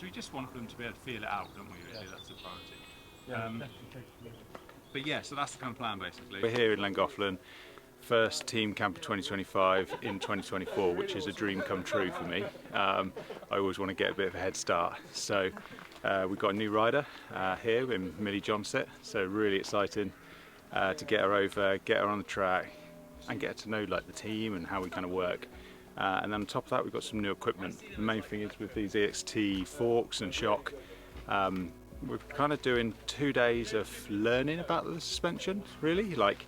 we just want them to be able to feel it out, don't we? Really, that's the priority. But yeah, so that's the kind of plan basically. We're here in Llangollen, first team camper 2025 in 2024, which is a dream come true for me. I always want to get a bit of a head start. So we've got a new rider here in Mille Johnset, so really exciting to get her over, get her on the track and get to know like the team and how we kind of work. And then on top of that we've got some new equipment. The main thing is with these EXT forks and shock, we're kind of doing 2 days of learning about the suspension, really, like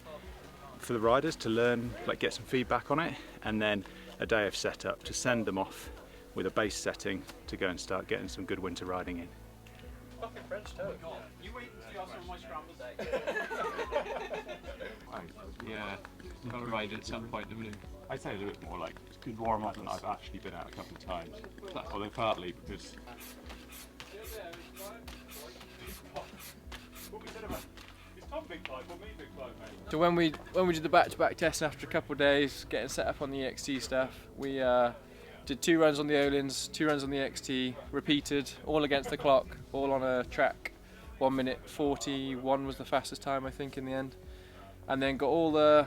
for the riders to learn, like get some feedback on it, and then a day of setup to send them off with a base setting to go and start getting some good winter riding in. Fucking French toast. You wait until you ask for my scrambled egg. Yeah, got to ride at some point, haven't you? I'd say a little bit more like good warm up than I've actually been out a couple of times. Although partly because so when we did the back-to-back test after a couple of days, getting set up on the EXT stuff, we did 2 runs on the Öhlins, 2 runs on the EXT, repeated, all against the clock, all on a track. 1 minute 41 was the fastest time I think in the end, and then got all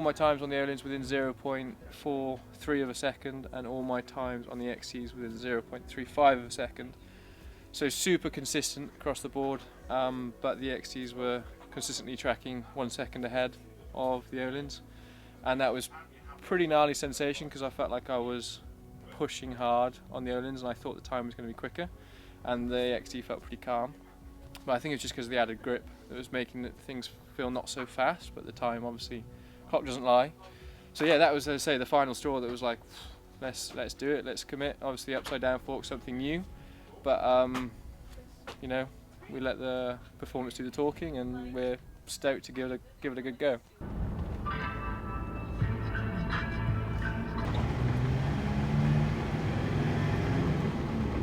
my times on the Öhlins within 0.43 of a second, and all my times on the EXTs within 0.35 of a second. So super consistent across the board, but the EXTs were consistently tracking 1 second ahead of the Öhlins, and that was pretty gnarly sensation because I felt like I was pushing hard on the Öhlins and I thought the time was going to be quicker, and the EXT felt pretty calm. But I think it's just because of the added grip that was making things feel not so fast, but the time obviously, clock doesn't lie. So yeah, that was, as I say, the final straw that was like, let's do it, let's commit. Obviously upside down fork, something new, but you know, we let the performance do the talking, and we're stoked to give it a good go.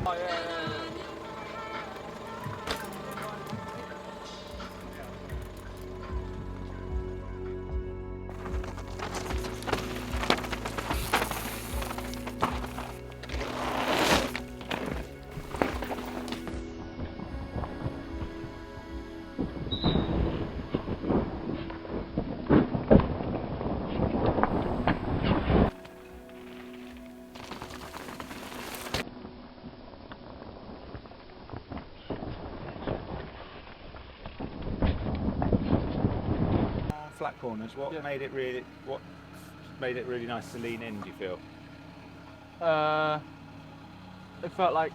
Oh, yeah. flat corners. What made it really nice to lean in? Do you feel? It felt like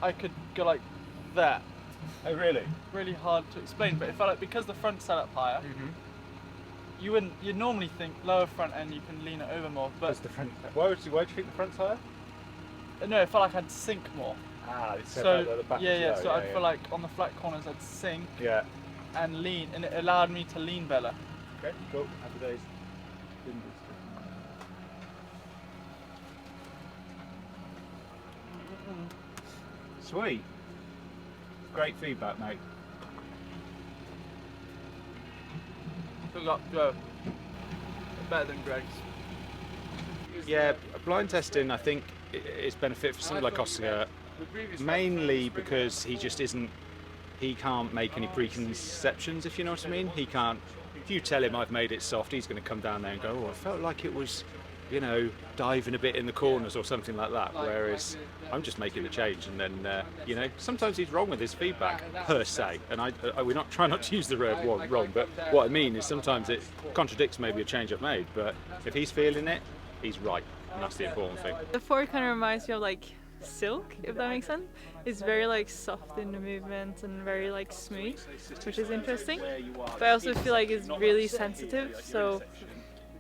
I could go like that. Oh really? Really hard to explain, but it felt like because the front's set up higher, you'd normally think lower front end you can lean it over more. But the front, why do you think the front's higher? No, it felt like I'd sink more. Ah, so the back so I'd feel like on the flat corners I'd sink and lean, and it allowed me to lean better. Okay, cool. Happy days. Sweet. Great feedback, mate. Good luck, Joe. Better than Greg's. Yeah, blind testing I think is benefit for somebody like Oscar, mainly because he just isn't, he can't make any preconceptions, if you know what I mean. He can't, if you tell him I've made it soft, he's going to come down there and go, oh, I felt like it was, you know, diving a bit in the corners or something like that, whereas I'm just making the change, and then, you know, sometimes he's wrong with his feedback, per se, and we're not trying not to use the word wrong, but what I mean is sometimes it contradicts maybe a change I've made, but if he's feeling it, he's right, and that's the important thing. The fork kind of reminds me of like silk, if that makes sense. It's very like soft in the movement and very like smooth, which is interesting, but I also feel like it's really sensitive, so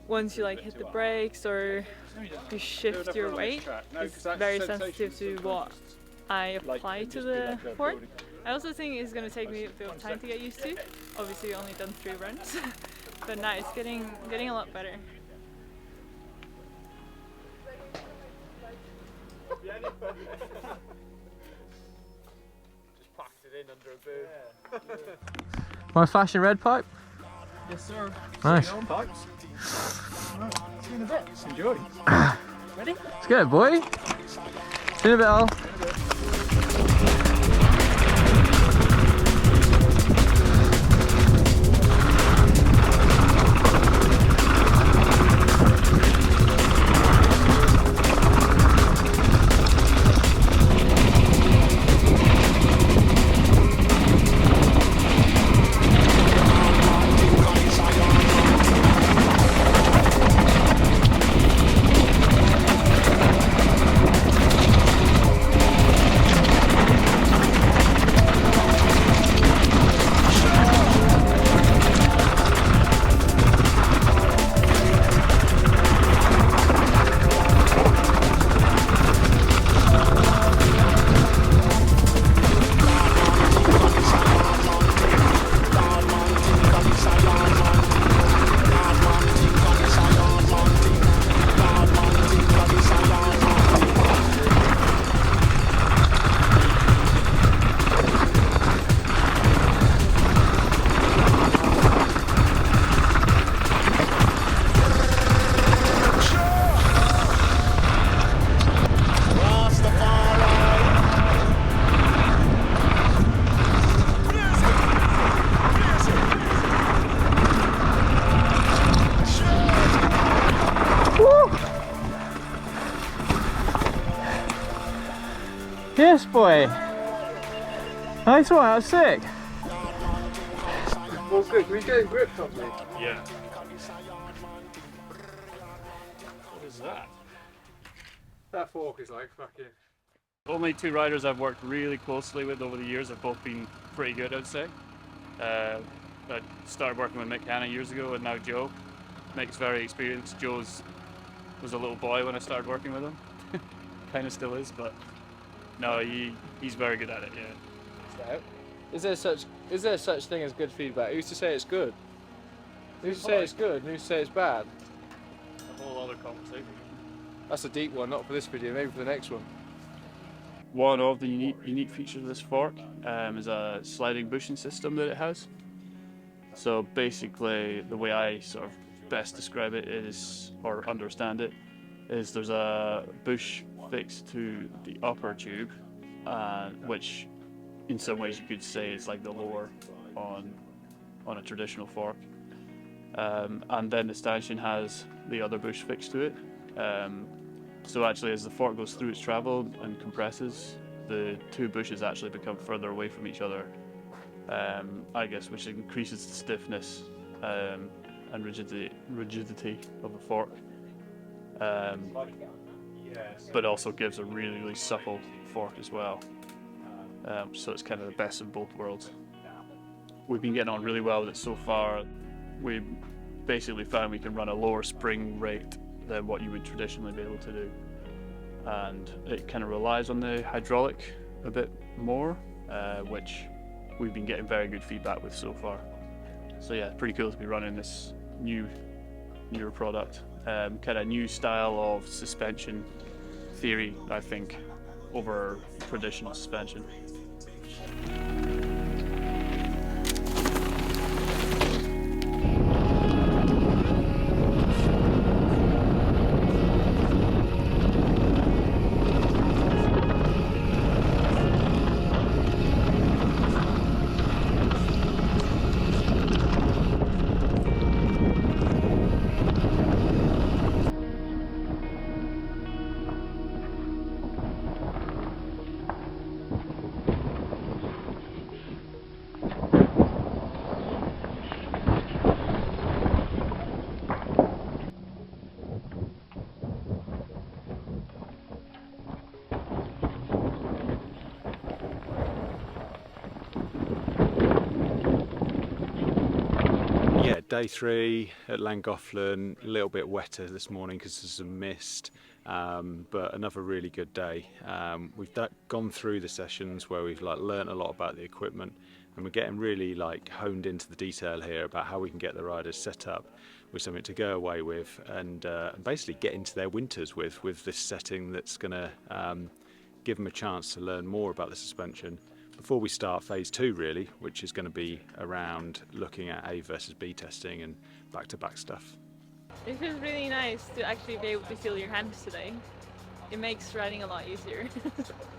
once you like hit the brakes or you shift your weight, it's very sensitive to what I apply to the fork. I also think it's going to take me a bit of time to get used to. Obviously only done 3 runs, but now it's getting a lot better. Just packed it in under a boot. Want to flash your red pipe? Yes, sir. Nice. Pipes. See you in a bit. Enjoy. Ready? Let's go, boy. See you in a bit, Al. Yes, boy. Nice one, that's sick. Well, good. Can we get in grip properly? Yeah. What is that? That fork is like fucking. Only two riders I've worked really closely with over the years have both been pretty good, I'd say. I started working with Mick Hanna years ago, and now Joe. Mick's very experienced. Joe's was a little boy when I started working with him. Kind of still is, but no, he's very good at it. Yeah. Is there such thing as good feedback? Who's to say it's good? Who's to say it's good and who's to say it's bad? A whole other conversation. That's a deep one, not for this video, maybe for the next one. One of the unique features of this fork is a sliding bushing system that it has. So basically, the way I sort of best describe it is, or understand it, is there's a bush fixed to the upper tube, which in some ways you could say is like the lower on a traditional fork. And then the stanchion has the other bush fixed to it. So actually, as the fork goes through its travel and compresses, the two bushes actually become further away from each other, I guess, which increases the stiffness and rigidity of a fork, but also gives a really, really supple fork as well. So it's kind of the best of both worlds. We've been getting on really well with it so far. We basically found we can run a lower spring rate than what you would traditionally be able to do, and it kind of relies on the hydraulic a bit more, which we've been getting very good feedback with so far. So yeah, pretty cool to be running this newer product, kind of new style of suspension theory, I think, over traditional suspension. Day 3 at Llangollen, a little bit wetter this morning because there's some mist, but another really good day. We've gone through the sessions where we've learnt a lot about the equipment, and we're getting really honed into the detail here about how we can get the riders set up with something to go away with and basically get into their winters with this setting that's going to give them a chance to learn more about the suspension before we start phase 2, really, which is going to be around looking at A versus B testing and back-to-back stuff. It feels really nice to actually be able to feel your hands today. It makes riding a lot easier.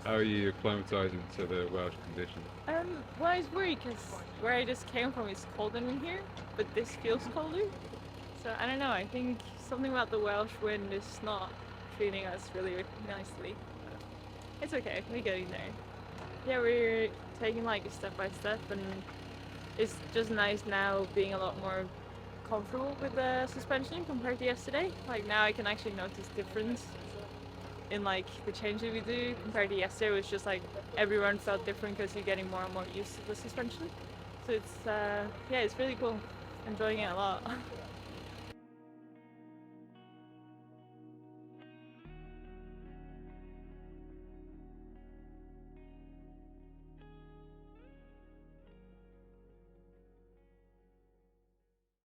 How are you acclimatising to the Welsh conditions? Well, it's weird because where I just came from is colder than here, but this feels colder. So I don't know, I think something about the Welsh wind is not treating us really nicely. It's okay, we're getting there. Yeah, we're taking like step by step, and it's just nice now being a lot more comfortable with the suspension compared to yesterday. Like now I can actually notice difference in like the changes we do compared to yesterday. It was just like every run felt different because you're getting more and more used to the suspension. So it's yeah, it's really cool. Enjoying it a lot.